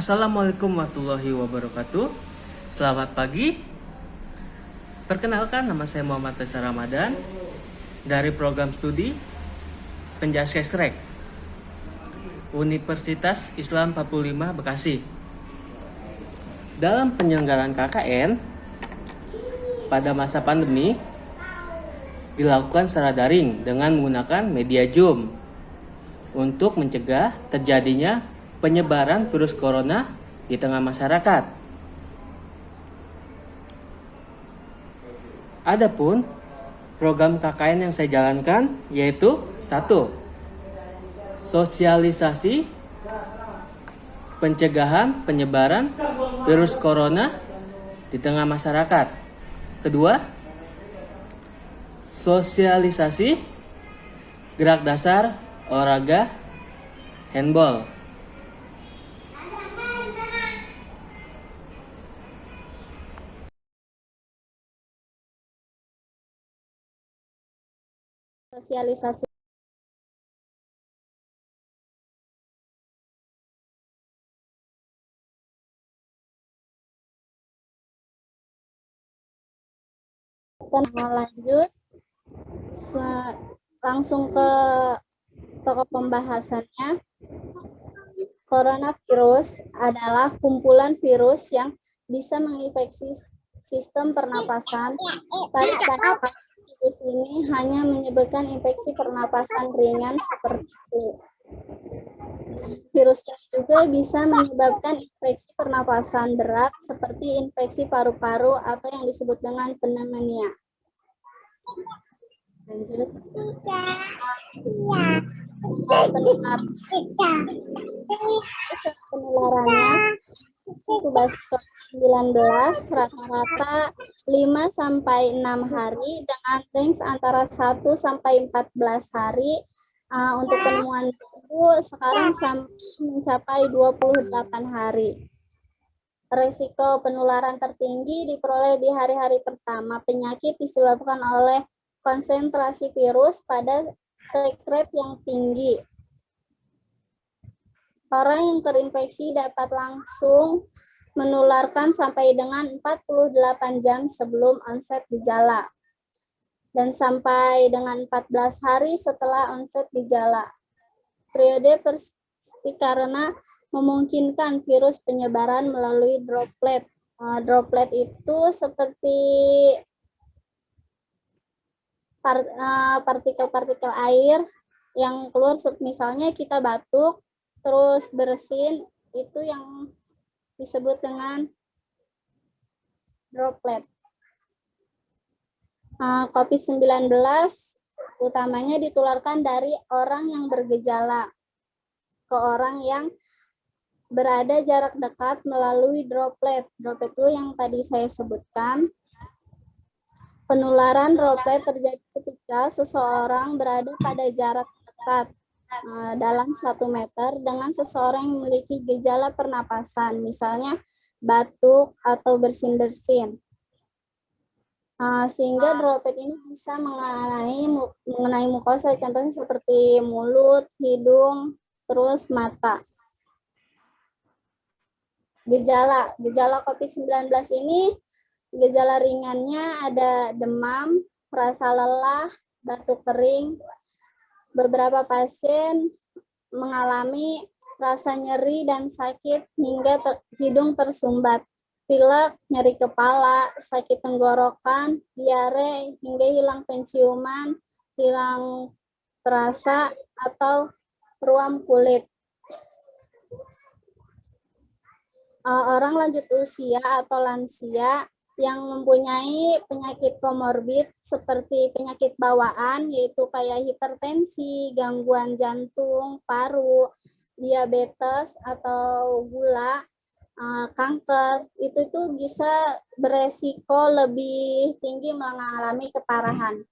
Assalamualaikum warahmatullahi wabarakatuh. Selamat pagi. Perkenalkan, nama saya Muhammad Faisal Ramadan dari program studi Penjaskesrek Universitas Islam 45 Bekasi. Dalam penyelenggaraan KKN pada masa pandemi dilakukan secara daring dengan menggunakan media Zoom untuk mencegah terjadinya penyebaran virus corona di tengah masyarakat. Adapun program KKN yang saya jalankan yaitu 1. Sosialisasi pencegahan penyebaran virus corona di tengah masyarakat. Kedua, sosialisasi gerak dasar olahraga handball. Sosialisasi lanjut langsung ke topik pembahasannya. Coronavirus adalah kumpulan virus yang bisa menginfeksi sistem pernapasan. Pada virus ini hanya menyebabkan infeksi pernapasan ringan seperti flu. Virus ini juga bisa menyebabkan infeksi pernapasan berat seperti infeksi paru-paru atau yang disebut dengan pneumonia. Lanjut. Penularannya inkubasi COVID-19 rata-rata 5-6 hari dengan range antara 1-14 hari. Untuk penemuan baru sekarang sampai mencapai 28 hari. Risiko penularan tertinggi diperoleh di hari-hari pertama. Penyakit disebabkan oleh konsentrasi virus pada sekret yang tinggi. Orang yang terinfeksi dapat langsung menularkan sampai dengan 48 jam sebelum onset gejala dan sampai dengan 14 hari setelah onset gejala. Periode persisting karena memungkinkan virus penyebaran melalui droplet. Droplet itu seperti partikel-partikel air yang keluar, misalnya kita batuk terus bersin, itu yang disebut dengan droplet. COVID-19 utamanya ditularkan dari orang yang bergejala ke orang yang berada jarak dekat melalui droplet. Droplet itu yang tadi saya sebutkan. Penularan droplet terjadi ketika seseorang berada pada jarak dekat dalam 1 meter dengan seseorang yang memiliki gejala pernapasan, misalnya batuk atau bersin-bersin. Sehingga droplet ini bisa mengenai mukosa, contohnya seperti mulut, hidung, terus mata. Gejala COVID-19 ini, gejala ringannya ada demam, rasa lelah, batuk kering. Beberapa pasien mengalami rasa nyeri dan sakit hingga hidung tersumbat, pilek, nyeri kepala, sakit tenggorokan, diare, hingga hilang penciuman, hilang perasa, atau ruam kulit. Orang lanjut usia atau lansia yang mempunyai penyakit komorbid seperti penyakit bawaan, yaitu kayak hipertensi, gangguan jantung, paru, diabetes atau gula, kanker, itu bisa beresiko lebih tinggi mengalami keparahan.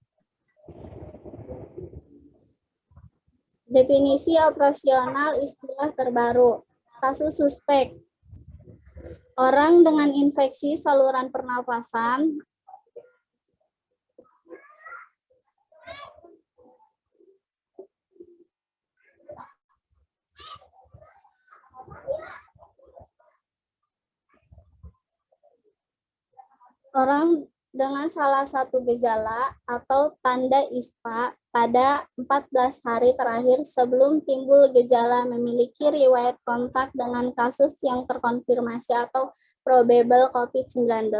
Definisi operasional istilah terbaru. Kasus suspek. Orang dengan infeksi saluran pernapasan Orang dengan salah satu gejala atau tanda ISPA pada 14 hari terakhir sebelum timbul gejala memiliki riwayat kontak dengan kasus yang terkonfirmasi atau probable COVID-19.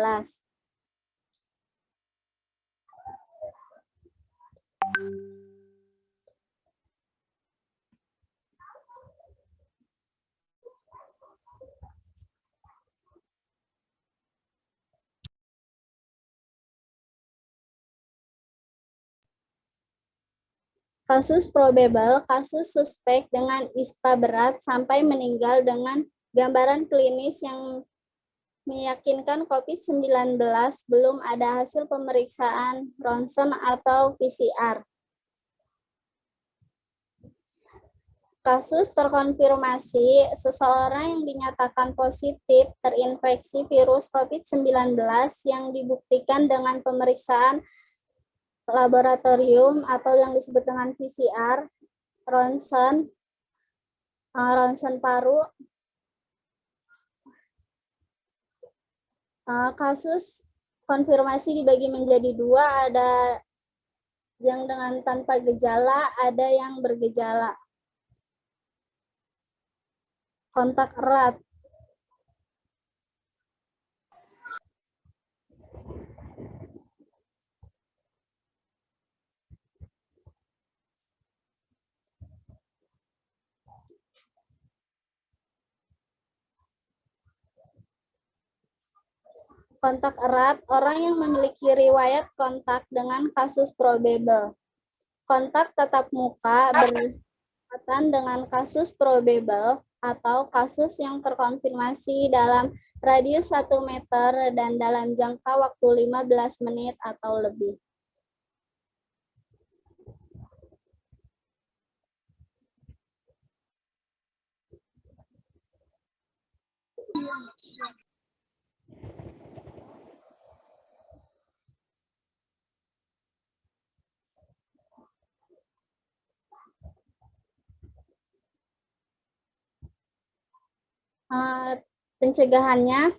Kasus probable, kasus suspek dengan ISPA berat sampai meninggal dengan gambaran klinis yang meyakinkan COVID-19 belum ada hasil pemeriksaan ronsen atau PCR. Kasus terkonfirmasi, seseorang yang dinyatakan positif terinfeksi virus COVID-19 yang dibuktikan dengan pemeriksaan laboratorium atau yang disebut dengan PCR, ronsen paru. Kasus konfirmasi dibagi menjadi dua, ada yang dengan tanpa gejala, ada yang bergejala. Kontak erat. Kontak erat, orang yang memiliki riwayat kontak dengan kasus probable. Kontak tatap muka berdekatan dengan kasus probable atau kasus yang terkonfirmasi dalam radius 1 meter dan dalam jangka waktu 15 menit atau lebih. Pencegahannya,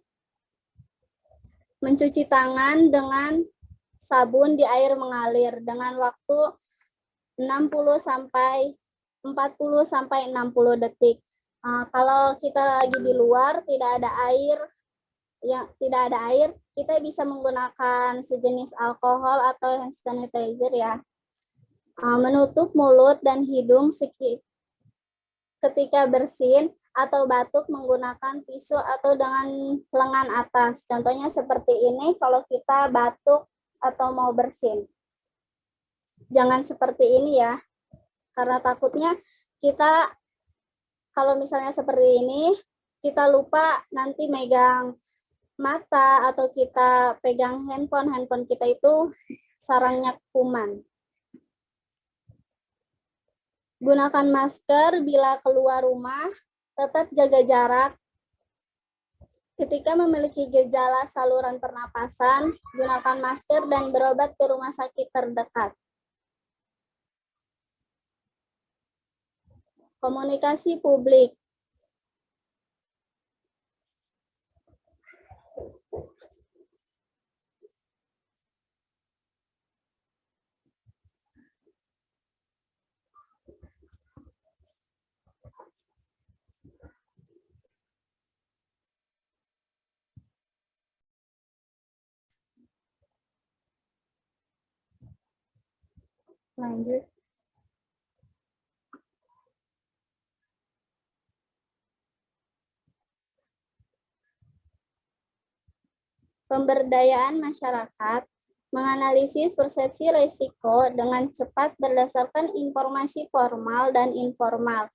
mencuci tangan dengan sabun di air mengalir dengan waktu 40 sampai 60 detik. Kalau kita lagi di luar tidak ada air, kita bisa menggunakan sejenis alkohol atau hand sanitizer ya. Menutup mulut dan hidung ketika bersin atau batuk menggunakan tisu atau dengan lengan atas. Contohnya seperti ini kalau kita batuk atau mau bersin. Jangan seperti ini ya, karena takutnya kita kalau misalnya seperti ini, kita lupa nanti megang mata atau kita pegang handphone kita itu sarangnya kuman. Gunakan masker bila keluar rumah, tetap jaga jarak. Ketika memiliki gejala saluran pernapasan, gunakan masker dan berobat ke rumah sakit terdekat. Komunikasi publik. Lanjut. Pemberdayaan masyarakat, menganalisis persepsi risiko dengan cepat berdasarkan informasi formal dan informal.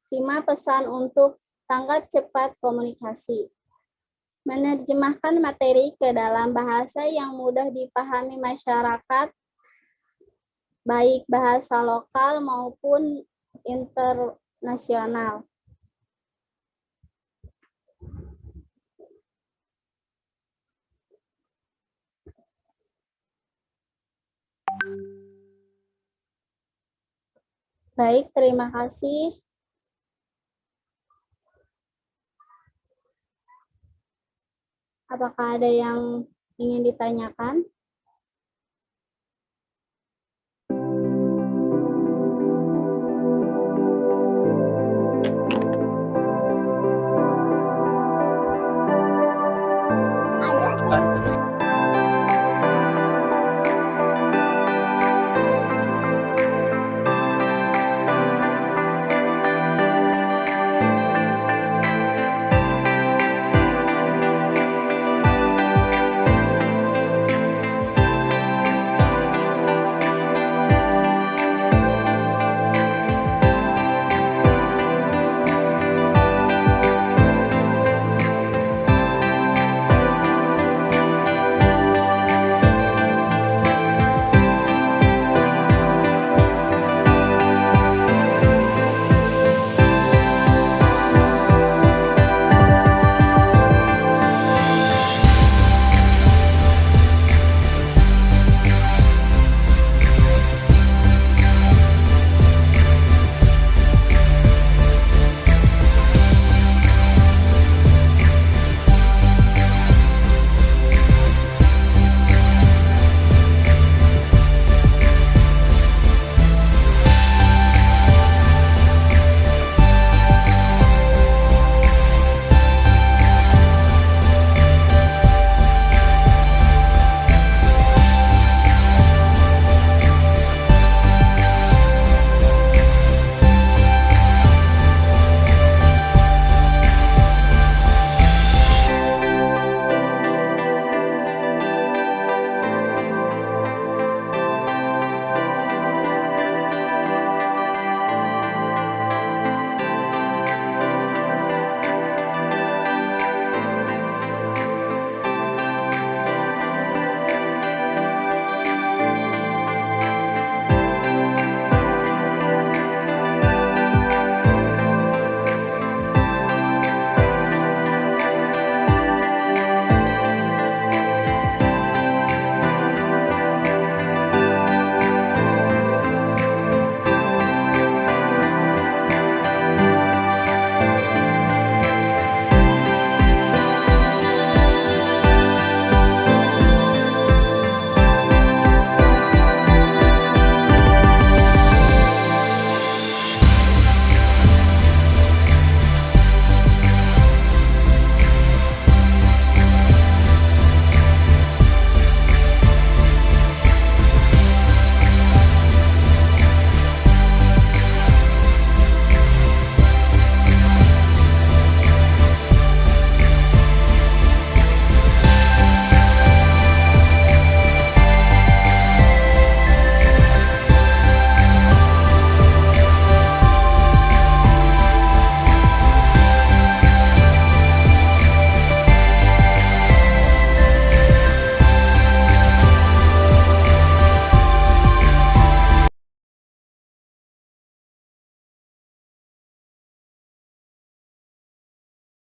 5 pesan untuk tanggap cepat komunikasi. Menerjemahkan materi ke dalam bahasa yang mudah dipahami masyarakat, baik bahasa lokal maupun internasional. Baik, terima kasih. Apakah ada yang ingin ditanyakan?